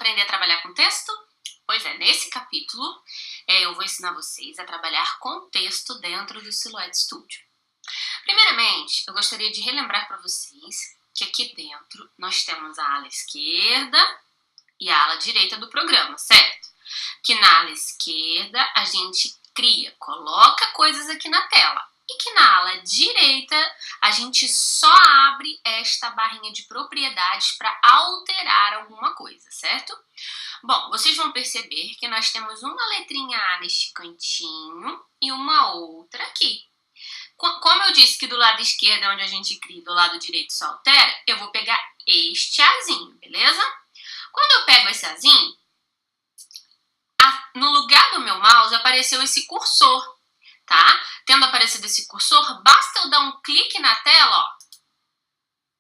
aprender a trabalhar com texto? Pois é, nesse capítulo eu vou ensinar vocês a trabalhar com texto dentro do Silhouette Studio. Primeiramente, eu gostaria de relembrar para vocês que aqui dentro nós temos a ala esquerda e a ala direita do programa, certo? Que na ala esquerda a gente coloca coisas aqui na tela. E que na ala direita a gente só abre esta barrinha de propriedades para alterar alguma coisa, certo? Bom, vocês vão perceber que nós temos uma letrinha A neste cantinho e uma outra aqui. Como eu disse que do lado esquerdo é onde a gente cria, do lado direito só altera, eu vou pegar este Azinho, beleza? Quando eu pego esse Azinho, no lugar do meu mouse apareceu esse cursor, tá? Tendo aparecido esse cursor, basta eu dar um clique na tela, ó,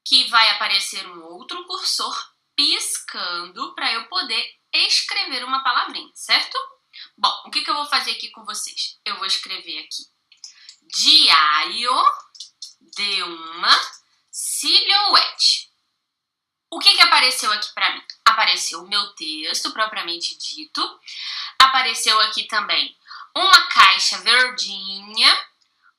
que vai aparecer um outro cursor piscando para eu poder escrever uma palavrinha, certo? Bom, o que eu vou fazer aqui com vocês? Eu vou escrever aqui diário de uma silhouette. O que apareceu aqui para mim? Apareceu o meu texto propriamente dito. Apareceu aqui também uma caixa verdinha,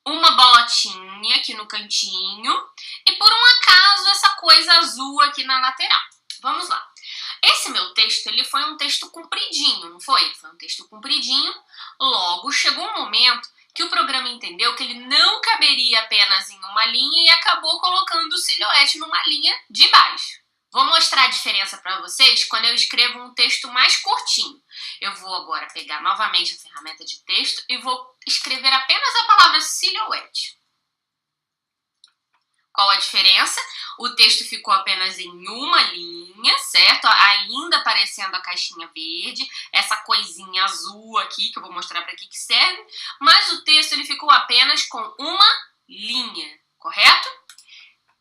uma bolotinha aqui no cantinho e por um acaso essa coisa azul aqui na lateral. Vamos lá. Esse meu texto, ele foi um texto compridinho, não foi? Foi um texto compridinho. Logo, chegou um momento que o programa entendeu que ele não caberia apenas em uma linha e acabou colocando o silhouette numa linha de baixo. Vou mostrar a diferença para vocês quando eu escrevo um texto mais curtinho. Eu vou agora pegar novamente a ferramenta de texto e vou escrever apenas a palavra silhouette. Qual a diferença? O texto ficou apenas em uma linha, certo? Ainda aparecendo a caixinha verde, essa coisinha azul aqui, que eu vou mostrar para que serve, mas o texto ele ficou apenas com uma linha, correto?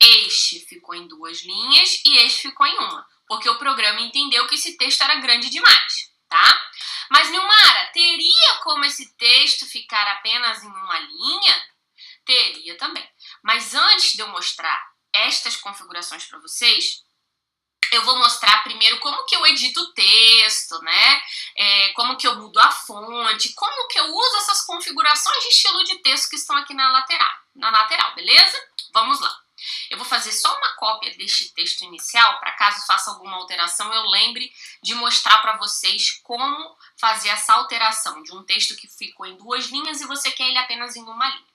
Este ficou em duas linhas e este ficou em uma, porque o programa entendeu que esse texto era grande demais, tá? Mas, Nilmara, teria como esse texto ficar apenas em uma linha? Teria também. Mas antes de eu mostrar estas configurações para vocês, eu vou mostrar primeiro como que eu edito o texto, né? Como que eu mudo a fonte, como que eu uso essas configurações de estilo de texto que estão aqui na lateral, beleza? Vamos lá. Eu vou fazer só uma cópia deste texto inicial, para caso faça alguma alteração, eu lembre de mostrar para vocês como fazer essa alteração de um texto que ficou em duas linhas e você quer ele apenas em uma linha.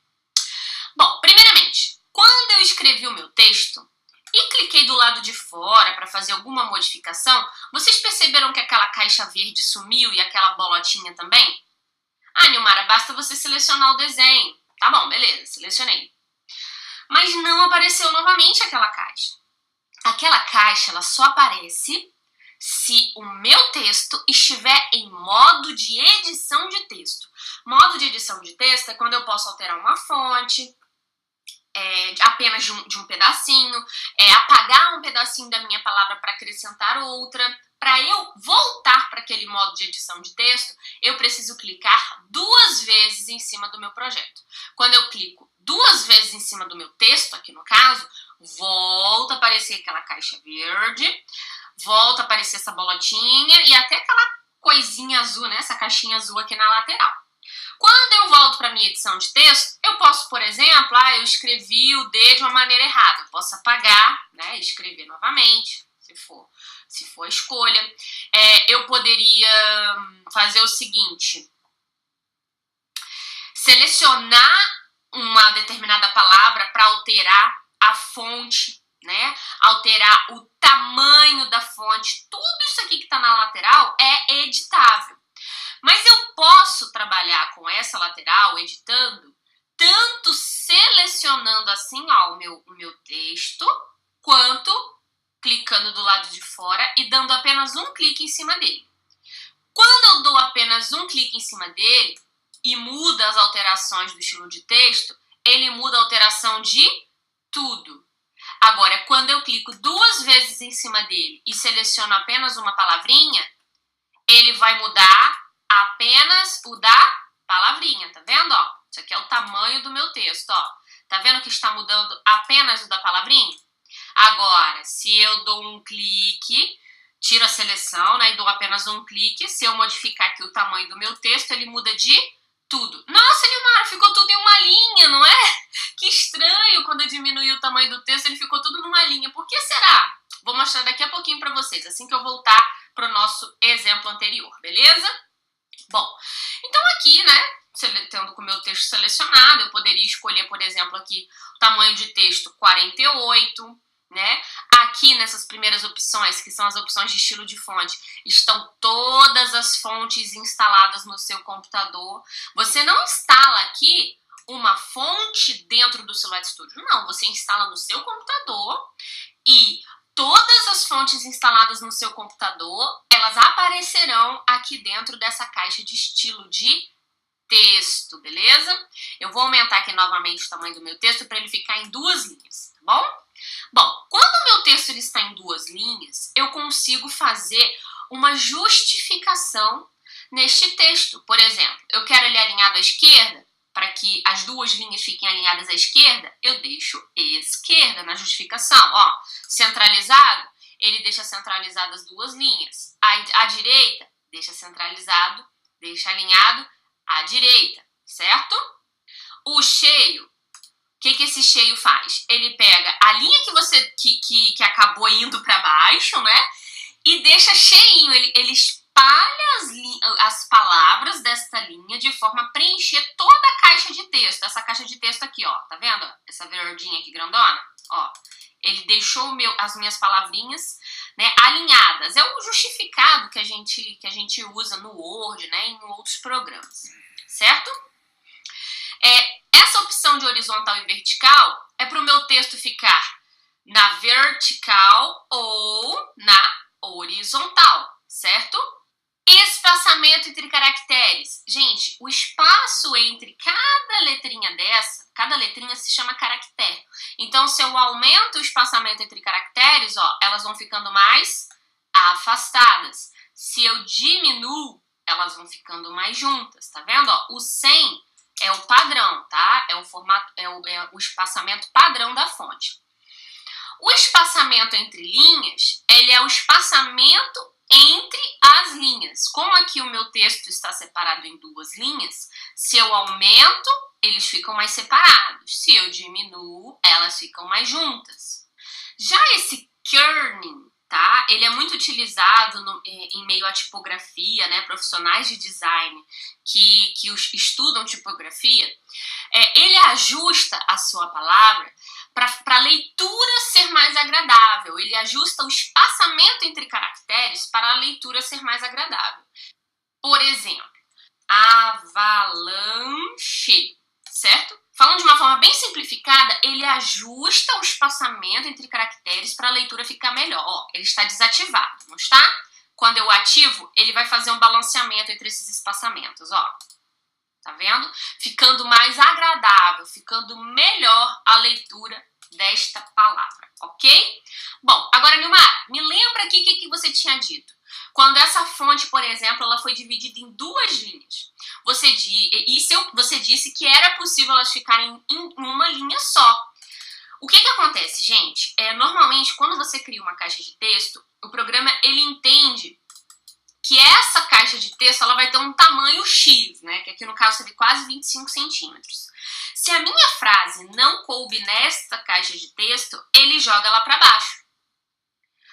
Bom, primeiramente, quando eu escrevi o meu texto e cliquei do lado de fora para fazer alguma modificação, vocês perceberam que aquela caixa verde sumiu e aquela bolotinha também? Ah, Nilmara, basta você selecionar o desenho. Tá bom, beleza, selecionei. Mas não apareceu novamente aquela caixa. Aquela caixa ela só aparece se o meu texto estiver em modo de edição de texto. Modo de edição de texto é quando eu posso alterar uma fonte, apenas de um pedacinho, apagar um pedacinho da minha palavra para acrescentar outra. Para eu voltar para aquele modo de edição de texto, eu preciso clicar duas vezes em cima do meu projeto. Quando eu clico duas vezes em cima do meu texto, aqui no caso, volta a aparecer aquela caixa verde, volta a aparecer essa bolotinha e até aquela coisinha azul, né? Essa caixinha azul aqui na lateral. Quando eu volto para a minha edição de texto, eu posso, por exemplo, eu escrevi o D de uma maneira errada. Eu posso apagar, né, e escrever novamente, se for a escolha. Eu poderia fazer o seguinte: selecionar uma determinada palavra para alterar a fonte, né? Alterar o tamanho da fonte. Tudo isso aqui que está na lateral é editável. Mas eu posso trabalhar com essa lateral, editando, tanto selecionando assim o meu texto, quanto clicando do lado de fora e dando apenas um clique em cima dele. Quando eu dou apenas um clique em cima dele e muda as alterações do estilo de texto, ele muda a alteração de tudo. Agora, quando eu clico duas vezes em cima dele e seleciono apenas uma palavrinha, ele vai mudar apenas o da palavrinha, tá vendo? Ó, isso aqui é o tamanho do meu texto, ó. Tá vendo que está mudando apenas o da palavrinha? Agora, se eu dou um clique tiro a seleção, né, e dou apenas um clique. Se eu modificar aqui o tamanho do meu texto, ele muda de tudo. Nossa, Nilmara, ficou tudo em uma linha, não é? Que estranho, quando eu diminui o tamanho do texto, ele ficou tudo numa linha. Por que será? Vou mostrar daqui a pouquinho para vocês, assim que eu voltar para o nosso exemplo anterior, beleza? Bom, então aqui, né, tendo com o meu texto selecionado, eu poderia escolher, por exemplo, aqui o tamanho de texto 48, né? Aqui nessas primeiras opções, que são as opções de estilo de fonte, estão todas as fontes instaladas no seu computador. Você não instala aqui uma fonte dentro do Silhouette Studio, não. Você instala no seu computador e todas as fontes instaladas no seu computador, elas aparecerão aqui dentro dessa caixa de estilo de texto, beleza? Eu vou aumentar aqui novamente o tamanho do meu texto para ele ficar em 2 linhas, tá bom? Bom, quando o meu texto ele está em 2 linhas, eu consigo fazer uma justificação neste texto. Por exemplo, eu quero ele alinhado à esquerda, para que as 2 linhas fiquem alinhadas à esquerda, eu deixo esquerda na justificação. Ó, centralizado, ele deixa centralizado as 2 linhas. À direita, deixa centralizado, deixa alinhado à direita, certo? O cheio, o que esse cheio faz? Ele pega a linha que acabou indo para baixo, né? E deixa cheinho, ele espalha as palavras desta linha de forma a preencher toda a caixa de texto. Essa caixa de texto aqui, ó, tá vendo? Essa verdinha aqui grandona, ó. Ele deixou as minhas palavrinhas, né, alinhadas. É o justificado que a gente usa no Word, né, em outros programas, certo? Essa opção de horizontal e vertical é para o meu texto ficar na vertical ou na horizontal, certo? Espaçamento entre caracteres. Gente, o espaço entre cada letrinha cada letrinha se chama caractere. Então, se eu aumento o espaçamento entre caracteres, ó, elas vão ficando mais afastadas. Se eu diminuo, elas vão ficando mais juntas, tá vendo? Ó, o 100 é o padrão, tá? É o formato, é o espaçamento padrão da fonte. O espaçamento entre linhas, ele é o espaçamento entre as linhas. Como aqui o meu texto está separado em 2 linhas, se eu aumento, eles ficam mais separados. Se eu diminuo, elas ficam mais juntas. Já esse kerning, tá? Ele é muito utilizado em meio à tipografia, né? Profissionais de design que estudam tipografia. Ele ajusta a sua palavra para a leitura ser mais agradável. Ele ajusta o espaçamento entre caracteres para a leitura ser mais agradável. Por exemplo, avalanche, certo? Falando de uma forma bem simplificada, ele ajusta o espaçamento entre caracteres para a leitura ficar melhor. Ó, ele está desativado, não está? Quando eu ativo, ele vai fazer um balanceamento entre esses espaçamentos, ó. Tá vendo? Ficando mais agradável, ficando melhor a leitura desta palavra, ok? Bom, agora, Nilmar, me lembra aqui o que você tinha dito. Quando essa fonte, por exemplo, ela foi dividida em 2 linhas, você disse que era possível elas ficarem em uma linha só. O que acontece, gente? Normalmente, quando você cria uma caixa de texto, o programa ele entende que essa caixa de texto ela vai ter um tamanho X, né? Que aqui no caso seria quase 25 centímetros. Se a minha frase não coube nesta caixa de texto, ele joga ela para baixo.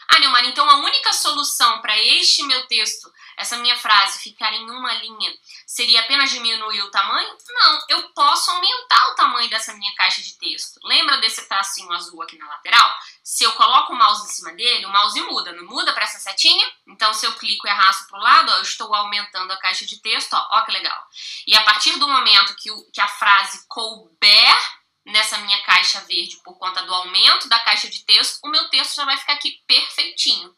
Ah, Nilmar, então a única solução para este meu texto, essa minha frase, ficar em uma linha, seria apenas diminuir o tamanho? Não, eu posso aumentar o tamanho dessa minha caixa de texto. Lembra desse tracinho azul aqui na lateral? Se eu coloco o mouse em cima dele, o mouse muda, não muda para essa setinha? Então, se eu clico e arrasto para o lado, ó, eu estou aumentando a caixa de texto, ó que legal. E a partir do momento que a frase couber nessa minha caixa verde por conta do aumento da caixa de texto, o meu texto já vai ficar aqui perfeitinho.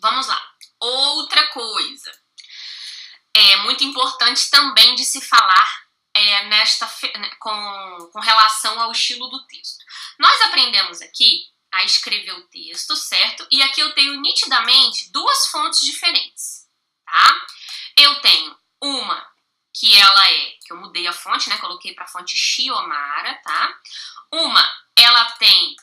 Vamos lá. Outra coisa. É muito importante também de se falar com relação ao estilo do texto. Nós aprendemos aqui a escrever o texto, certo? E aqui eu tenho nitidamente 2 fontes diferentes, tá? Eu tenho uma que eu mudei a fonte, né? Coloquei para a fonte Xiomara, tá? Ela tem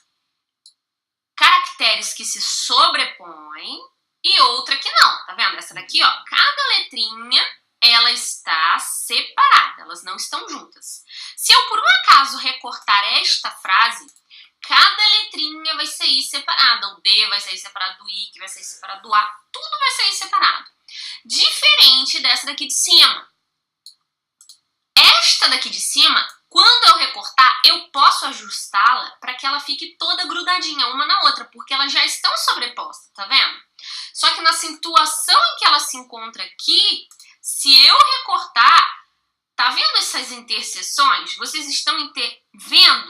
caracteres que se sobrepõem e outra que não, tá vendo? Essa daqui, ó, cada letrinha, ela está separada, elas não estão juntas. Se eu, por um acaso, recortar esta frase, cada letrinha vai sair separada. O D vai sair separado do I, que vai sair separado do A, tudo vai sair separado. Diferente dessa daqui de cima. Esta daqui de cima, quando eu recortar, eu posso ajustá-la para que ela fique toda grudadinha uma na outra, porque elas já estão sobrepostas, tá vendo? Só que na situação em que ela se encontra aqui, se eu recortar, tá vendo essas interseções? Vocês estão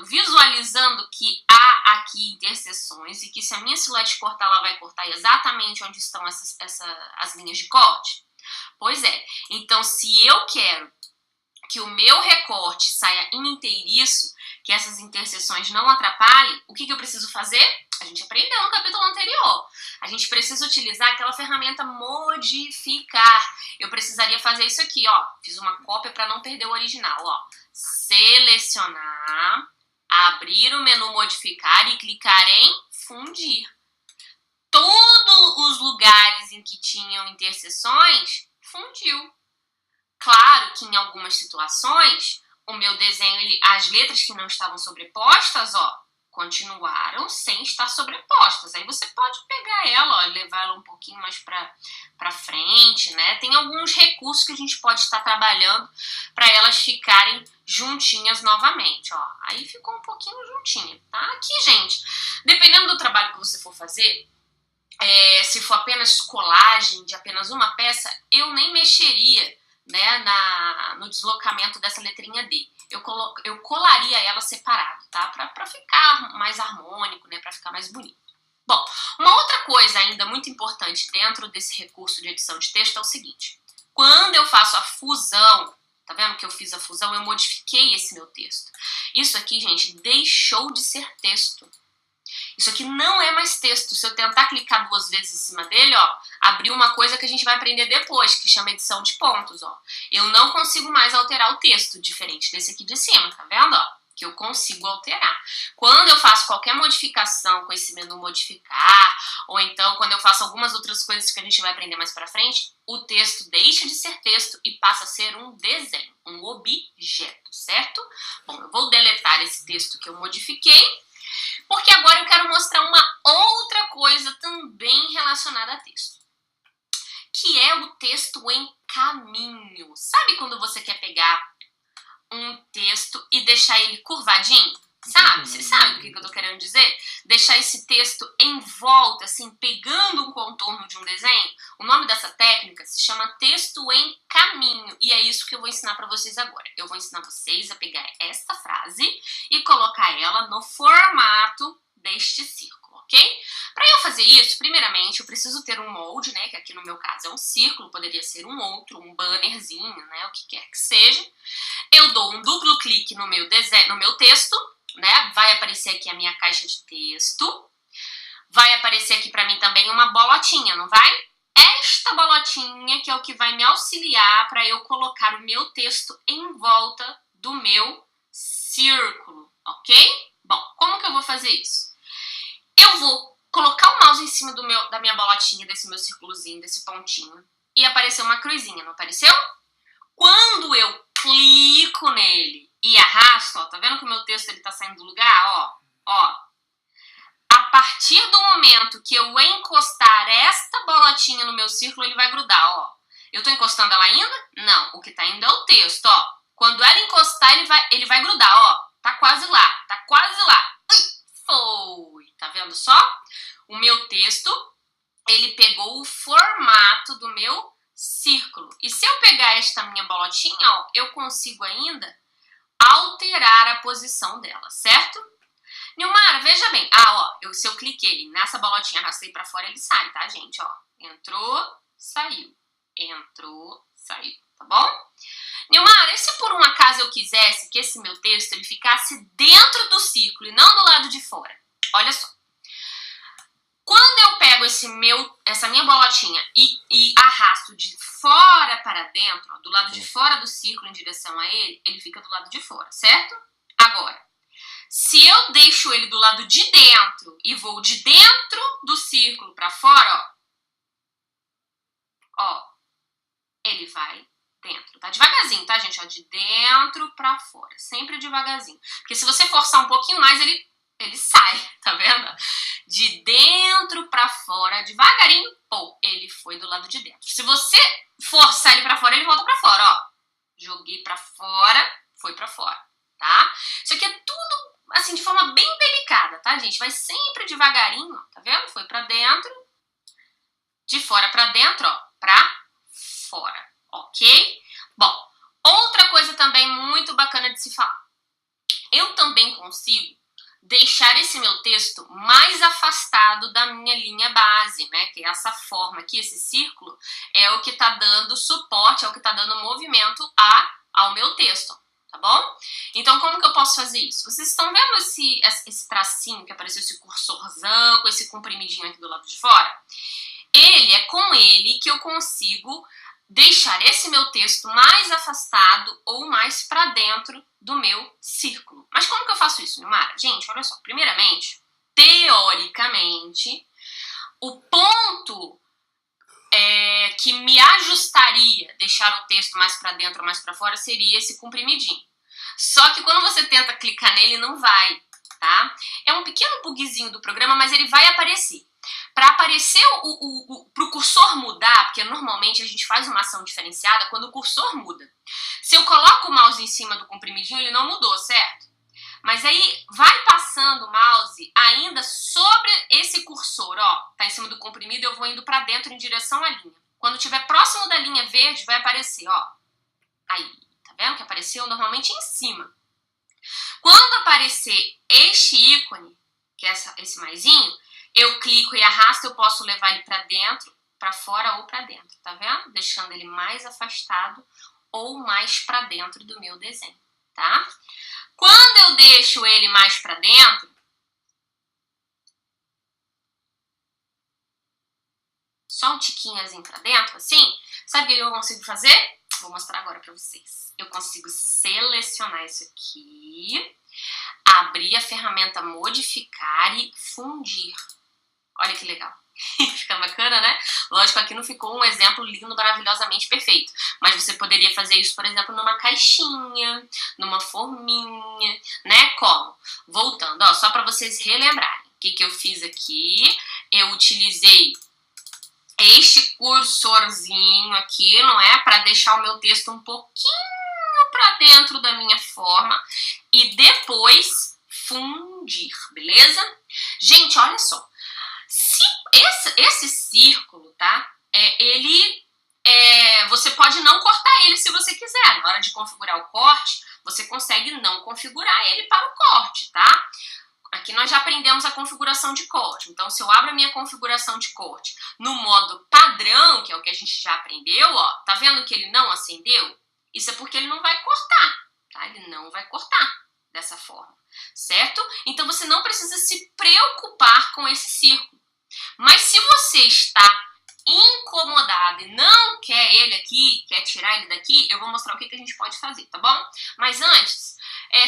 visualizando que há aqui interseções e que se a minha silhuete cortar, ela vai cortar exatamente onde estão as linhas de corte? Pois é, então se eu quero que o meu recorte saia inteiriço, que essas interseções não atrapalhem, o que eu preciso fazer? A gente aprendeu no capítulo anterior. A gente precisa utilizar aquela ferramenta modificar. Eu precisaria fazer isso aqui, ó. Fiz uma cópia para não perder o original, ó. Selecionar, abrir o menu modificar e clicar em fundir. Todos os lugares em que tinham interseções, fundiu. Claro que em algumas situações, o meu desenho, as letras que não estavam sobrepostas, ó, continuaram sem estar sobrepostas. Aí você pode pegar ela, ó, e levar ela um pouquinho mais pra frente, né? Tem alguns recursos que a gente pode estar trabalhando para elas ficarem juntinhas novamente, ó. Aí ficou um pouquinho juntinha, tá? Aqui, gente, dependendo do trabalho que você for fazer, se for apenas colagem de apenas uma peça, eu nem mexeria, né, no deslocamento dessa letrinha D. Eu colaria ela separado, tá? Pra ficar mais harmônico, né? Pra ficar mais bonito. Bom, uma outra coisa ainda muito importante dentro desse recurso de edição de texto é o seguinte. Quando eu faço a fusão, tá vendo que eu fiz a fusão? Eu modifiquei esse meu texto. Isso aqui, gente, deixou de ser texto. Isso aqui não é mais texto. Se eu tentar clicar 2 vezes em cima dele, ó, abriu uma coisa que a gente vai aprender depois, que chama edição de pontos, ó. Eu não consigo mais alterar o texto, diferente desse aqui de cima, tá vendo, ó? Que eu consigo alterar. Quando eu faço qualquer modificação com esse menu modificar, ou então quando eu faço algumas outras coisas que a gente vai aprender mais pra frente, o texto deixa de ser texto e passa a ser um desenho, um objeto, certo? Bom, eu vou deletar esse texto que eu modifiquei, porque agora eu quero mostrar uma outra coisa também relacionada a texto, que é o texto em caminho. Sabe quando você quer pegar um texto e deixar ele curvadinho? Sabe? Você sabe o que eu tô querendo dizer? Deixar esse texto em volta, assim, pegando um contorno de um desenho. O nome dessa técnica se chama texto em caminho. E é isso que eu vou ensinar pra vocês agora. Eu vou ensinar vocês a pegar esta frase e colocar ela no formato deste círculo, ok? Para eu fazer isso, primeiramente, eu preciso ter um molde, né? Que aqui no meu caso é um círculo, poderia ser um outro, um bannerzinho, né? O que quer que seja. Eu dou um duplo clique no meu texto, né? Vai aparecer aqui a minha caixa de texto. Vai aparecer aqui para mim também uma bolotinha, não vai? Esta bolotinha que é o que vai me auxiliar para eu colocar o meu texto em volta do meu círculo, ok? Bom, como que eu vou fazer isso? Eu vou colocar o mouse em cima da minha bolotinha, desse meu círculozinho, desse pontinho, e apareceu uma cruzinha, não apareceu? Quando eu clico nele e arrasto, ó, tá vendo que o meu texto ele tá saindo do lugar? Ó. A partir do momento que eu encostar esta bolotinha no meu círculo, ele vai grudar, ó. Eu tô encostando ela ainda? Não, o que tá indo é o texto, ó. Quando ela encostar, ele vai grudar, ó. Tá quase lá, tá quase lá. Foi, tá vendo só? O meu texto, ele pegou o formato do meu círculo. E se eu pegar esta minha bolotinha, ó, eu consigo ainda alterar a posição dela, certo? Nilmara, veja bem. Se eu cliquei nessa bolotinha, arrastei pra fora, ele sai, tá, gente? Ó, entrou, saiu. Entrou, saiu, tá bom? Nilmara, e se por um acaso eu quisesse que esse meu texto ele ficasse dentro do círculo e não do lado de fora? Olha só. Quando eu pego essa minha bolotinha e arrasto de fora para dentro, ó, do lado de fora do círculo em direção a ele, ele fica do lado de fora, certo? Agora, se eu deixo ele do lado de dentro e vou de dentro do círculo para fora, ó, vai dentro, tá? Devagarzinho, tá, gente? Ó, de dentro pra fora, sempre devagarzinho. Porque se você forçar um pouquinho mais, ele sai, tá vendo? De dentro pra fora, devagarinho, pô, ele foi do lado de dentro. Se você forçar ele pra fora, ele volta pra fora, ó. Joguei pra fora, foi pra fora, tá? Isso aqui é tudo, assim, de forma bem delicada, tá, gente? Vai sempre devagarinho, tá vendo? Foi pra dentro, de fora pra dentro, ó, pra fora, ok? Bom, outra coisa também muito bacana de se falar. Eu também consigo deixar esse meu texto mais afastado da minha linha base, né? Que é essa forma aqui, esse círculo, é o que tá dando suporte, é o que tá dando movimento ao meu texto, tá bom? Então, como que eu posso fazer isso? Vocês estão vendo esse tracinho que apareceu, esse cursorzão, com esse comprimidinho aqui do lado de fora? É com ele que eu consigo deixar esse meu texto mais afastado ou mais para dentro do meu círculo. Mas como que eu faço isso, Nilmara? Gente, olha só. Primeiramente, teoricamente, o ponto que me ajustaria deixar o texto mais para dentro ou mais para fora seria esse comprimidinho. Só que quando você tenta clicar nele, não vai, tá? É um pequeno bugzinho do programa, mas ele vai aparecer. Para aparecer pro cursor mudar, porque normalmente a gente faz uma ação diferenciada quando o cursor muda. Se eu coloco o mouse em cima do comprimidinho, ele não mudou, certo? Mas aí vai passando o mouse ainda sobre esse cursor, ó, tá em cima do comprimido, eu vou indo para dentro em direção à linha. Quando estiver próximo da linha verde, vai aparecer, ó. Aí, tá vendo que apareceu normalmente em cima. Quando aparecer este ícone, que é esse maisinho, eu clico e arrasto, eu posso levar ele para dentro, para fora ou para dentro, tá vendo? Deixando ele mais afastado ou mais para dentro do meu desenho, tá? Quando eu deixo ele mais para dentro, só um tiquinho assim para dentro, assim, sabe o que eu consigo fazer? Vou mostrar agora para vocês. Eu consigo selecionar isso aqui, abrir a ferramenta modificar e fundir. Olha que legal. Fica bacana, né? Lógico, aqui não ficou um exemplo lindo, maravilhosamente perfeito. Mas você poderia fazer isso, por exemplo, numa caixinha, numa forminha, né? Como? Voltando, ó, só para vocês relembrarem. O que eu fiz aqui? Eu utilizei este cursorzinho aqui, não é? Para deixar o meu texto um pouquinho para dentro da minha forma. E depois fundir, beleza? Gente, olha só. Se esse círculo, tá? Você pode não cortar ele se você quiser. Na hora de configurar o corte, você consegue não configurar ele para o corte, tá? Aqui nós já aprendemos a configuração de corte. Então, se eu abro a minha configuração de corte no modo padrão, que é o que a gente já aprendeu, ó, tá vendo que ele não acendeu? Isso é porque ele não vai cortar, tá? Ele não vai cortar dessa forma, certo? Então, você não precisa se preocupar com esse círculo. Mas se você está incomodado e não quer ele aqui, quer tirar ele daqui, eu vou mostrar o que a gente pode fazer, tá bom? Mas antes,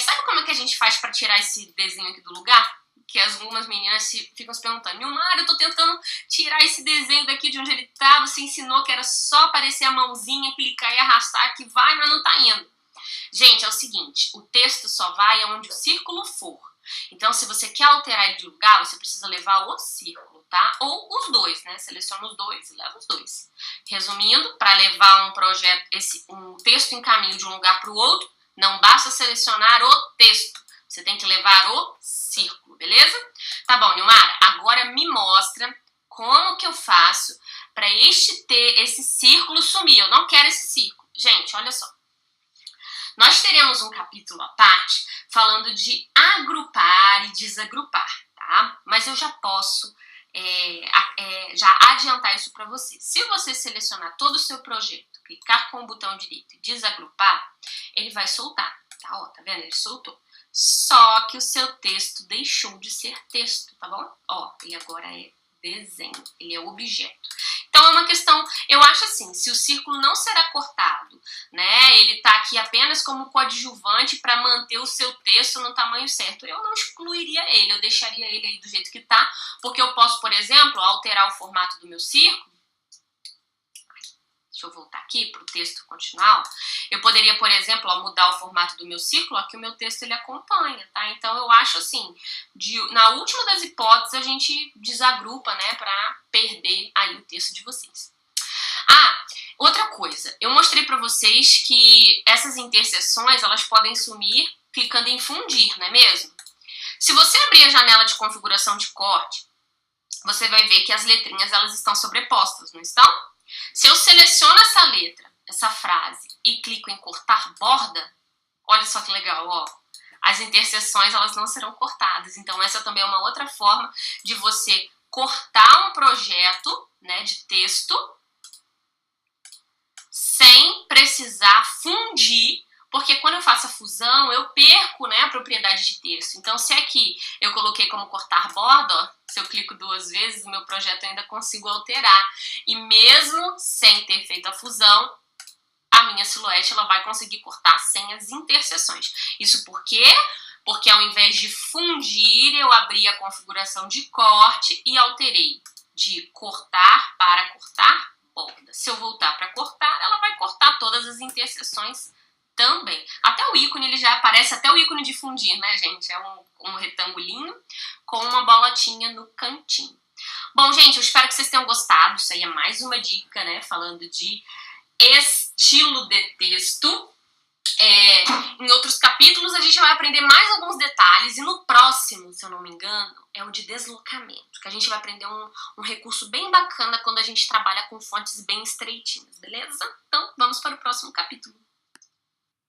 sabe como é que a gente faz para tirar esse desenho aqui do lugar? Que algumas meninas ficam se perguntando, Nilmara, eu tô tentando tirar esse desenho daqui de onde ele tá, você ensinou que era só aparecer a mãozinha, clicar e arrastar que vai, mas não tá indo. Gente, é o seguinte, o texto só vai aonde o círculo for. Então, se você quer alterar ele de lugar, você precisa levar o círculo, tá? Ou os dois, né? Seleciona os dois e leva os dois. Resumindo, para levar um texto em caminho de um lugar para o outro, não basta selecionar o texto. Você tem que levar o círculo, beleza? Tá bom, Nilmara, agora me mostra como que eu faço para esse círculo sumir. Eu não quero esse círculo. Gente, olha só. Nós teremos um capítulo à parte falando de agrupar e desagrupar, tá? Mas eu já posso já adiantar isso para você. Se você selecionar todo o seu projeto, clicar com o botão direito e desagrupar, ele vai soltar, tá? Ó, tá vendo? Ele soltou. Só que o seu texto deixou de ser texto, tá bom? Ó, ele agora é desenho, ele é objeto. Então é uma questão, eu acho assim, se o círculo não será cortado, né, ele tá aqui apenas como coadjuvante para manter o seu texto no tamanho certo, eu não excluiria ele, eu deixaria ele aí do jeito que tá, porque eu posso, por exemplo, alterar o formato do meu círculo. Deixa Deixa eu voltar aqui para o texto continuar. Eu poderia, por exemplo, mudar o formato do meu círculo, que o meu texto ele acompanha, tá? Então eu acho assim, na última das hipóteses a gente desagrupa, né, para perder aí o texto de vocês. Outra coisa, eu mostrei para vocês que essas interseções elas podem sumir clicando em fundir, não é mesmo? Se você abrir a janela de configuração de corte, você vai ver que as letrinhas elas estão sobrepostas, não estão? Se eu seleciono essa letra, essa frase, e clico em cortar borda, olha só que legal, ó. As interseções elas não serão cortadas. Então essa também é uma outra forma de você cortar um projeto, né, de texto sem precisar fundir, porque quando eu faço a fusão, eu perco, né, a propriedade de texto. Então, se aqui eu coloquei como cortar borda, ó, se eu clico 2 vezes, o meu projeto ainda consigo alterar. E mesmo sem ter feito a fusão, a minha silhuete ela vai conseguir cortar sem as interseções. Isso por quê? Porque ao invés de fundir, eu abri a configuração de corte e alterei de cortar para cortar borda. Se eu voltar para cortar, ela vai cortar todas as interseções também. Até o ícone, ele já aparece, até o ícone de fundir, né, gente? É um retangulinho com uma bolotinha no cantinho. Bom, gente, eu espero que vocês tenham gostado. Isso aí é mais uma dica, né, falando de estilo de texto. Em outros capítulos a gente vai aprender mais alguns detalhes e no próximo, se eu não me engano, é o de deslocamento, que a gente vai aprender um recurso bem bacana quando a gente trabalha com fontes bem estreitinhas, beleza? Então, vamos para